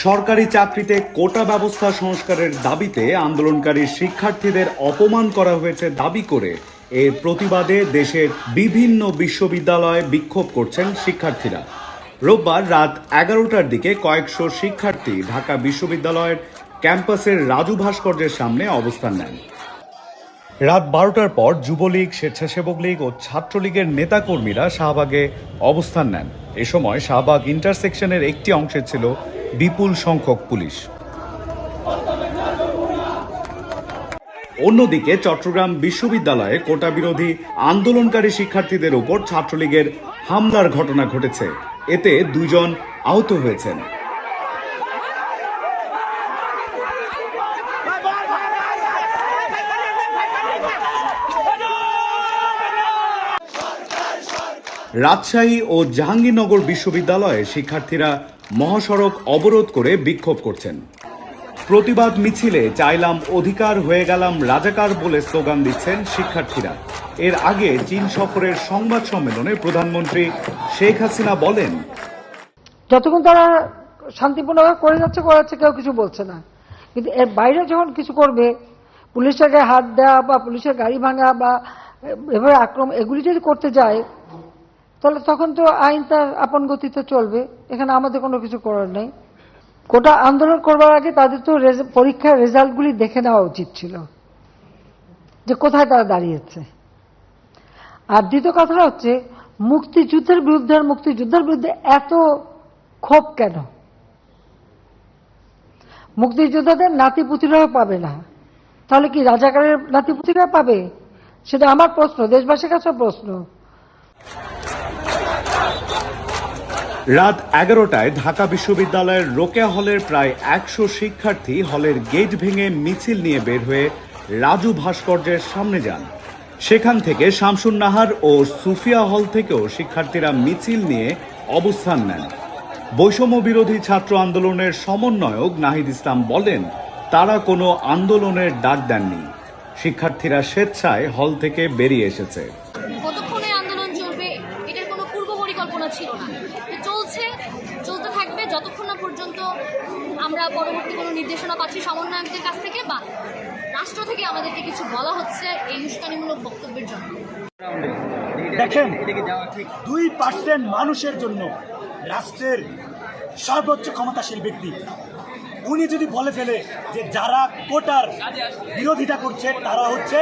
সরকারি চাকরিতে কোটা ব্যবস্থা সংস্কারের দাবিতে আন্দোলনকারী শিক্ষার্থীদের অপমান করা হয়েছে দাবি করে এর প্রতিবাদে দেশের বিভিন্ন বিশ্ববিদ্যালয়ে বিক্ষোভ করছেন শিক্ষার্থীরা। রোববার রাত 11টার দিকে কয়েকশো শিক্ষার্থী ঢাকা বিশ্ববিদ্যালয়ের ক্যাম্পাসের রাজু ভাস্কর্যের সামনে অবস্থান নেন। রাত 12টার পর যুবলীগ, স্বেচ্ছাসেবক লীগ ও ছাত্রলীগের নেতাকর্মীরা শাহবাগে অবস্থান নেন। এ সময় শাহবাগ ইন্টারসেকশনের একটি অংশে ছিল বিপুল সংখ্যক পুলিশ। অন্যদিকে চট্টগ্রাম বিশ্ববিদ্যালয়ে কোটা বিরোধী আন্দোলনকারী শিক্ষার্থীদের উপর ছাত্রলীগের হামলার ঘটনা ঘটেছে। এতে 2 জন আহত হয়েছেন। রাজশাহী ও জাহাঙ্গীরনগর বিশ্ববিদ্যালয়ে শিক্ষার্থীরা মহাসড়ক অবরোধ করে বিক্ষোভ করছেন। প্রতিবাদ মিছিলে চাইলাম অধিকার, হয়ে গেলাম রাজাকার বলে স্লোগান দিচ্ছেন শিক্ষার্থীরা। এর আগে চীন সফরের সংবাদ সম্মেলনে প্রধানমন্ত্রী শেখ হাসিনা বলেন, যতক্ষণ তারা শান্তিপূর্ণভাবে করে যাচ্ছে কেউ কিছু বলছে না, কিন্তু এর বাইরে যখন কিছু করবে, পুলিশের গায়ে হাত দেওয়া বা পুলিশের গাড়ি ভাঙা বা এভাবে আক্রমণ, এগুলি যদি করতে যায় তাহলে তখন তো আইন তার আপন গতিতে চলবে। এখানে আমাদের কোনো কিছু করার নেই। কোটা আন্দোলন করবার আগে তাদের তো পরীক্ষার রেজাল্টগুলি দেখে নেওয়া উচিত ছিল যে কোথায় তারা দাঁড়িয়েছে। আর দ্বিতীয় কথাটা হচ্ছে, মুক্তিযুদ্ধের বিরুদ্ধে এত ক্ষোভ কেন? মুক্তিযোদ্ধাদের নাতিপুতিরাও পাবে না, তাহলে কি রাজাকারের নাতিপুতিরা পাবে? সেটা আমার প্রশ্ন, দেশবাসীর কাছে প্রশ্ন। রাত 11টায় ঢাকা বিশ্ববিদ্যালয়ের রোকেয়া হলের প্রায় 100 শিক্ষার্থী হলের গেট ভেঙে মিছিল নিয়ে বের হয়ে রাজু ভাস্কর্যের সামনে যান। সেখান থেকে শামসুন নাহার ও সুফিয়া হল থেকেও শিক্ষার্থীরা মিছিল নিয়ে অবস্থান নেন। বৈষম্য বিরোধী ছাত্র আন্দোলনের সমন্বয়ক নাহিদ ইসলাম বলেন, তারা কোনো আন্দোলনের ডাক দেননি। শিক্ষার্থীরা স্বেচ্ছায় হল থেকে বেরিয়ে এসেছে। কতক্ষণে আন্দোলন চলবে এটার কোনো পূর্ব পরিকল্পনা ছিল না, চলতে থাকবে যতক্ষণ না পর্যন্ত আমরা পরবর্তী কোনো নির্দেশনা পাচ্ছি সমন্বয়কদের কাছ থেকে বা রাষ্ট্র থেকে আমাদেরকে কিছু বলা হচ্ছে এই উস্কানিমূলক বক্তব্যের জন্য। দেখেন, 2% মানুষের জন্য রাষ্ট্রের সর্বোচ্চ ক্ষমতাশীল ব্যক্তি উনি যদি বলে ফেলে যে যারা কোটার বিরোধিতা করছে তারা হচ্ছে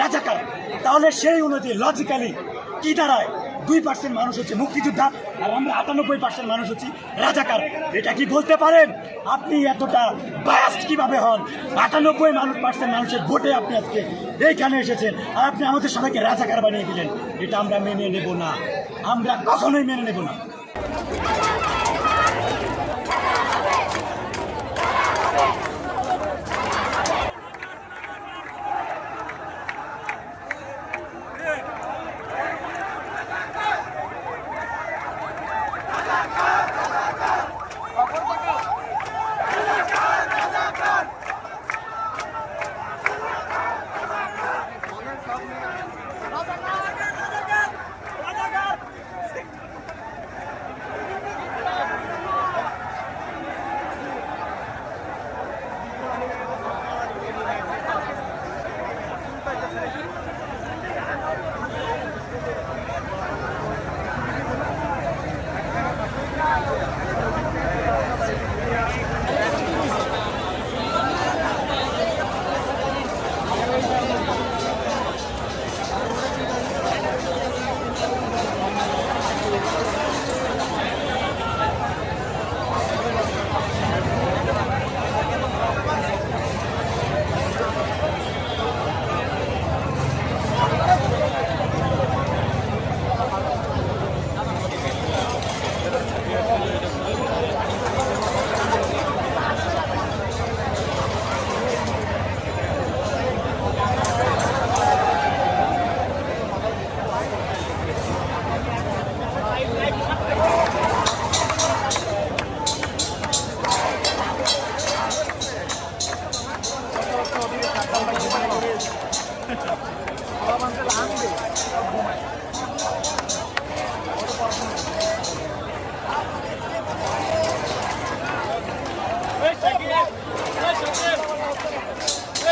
রাজাকার, তাহলে সেই অনুযায়ী লজিক্যালি কি দাঁড়ায়? 2% মানুষ হচ্ছে মুক্তিযোদ্ধা আর আমরা 98% মানুষ হচ্ছি রাজাকার। এটা কি বলতে পারেন? আপনি এতটা বায়াসড কিভাবে হন? 98% মানুষের ভোটে আপনি আজকে এইখানে এসেছেন আর আপনি আমাদের সবাইকে রাজাকার বানিয়ে দিলেন। এটা আমরা মেনে নেব না, আমরা কখনোই মেনে নেব না।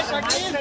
শাকিল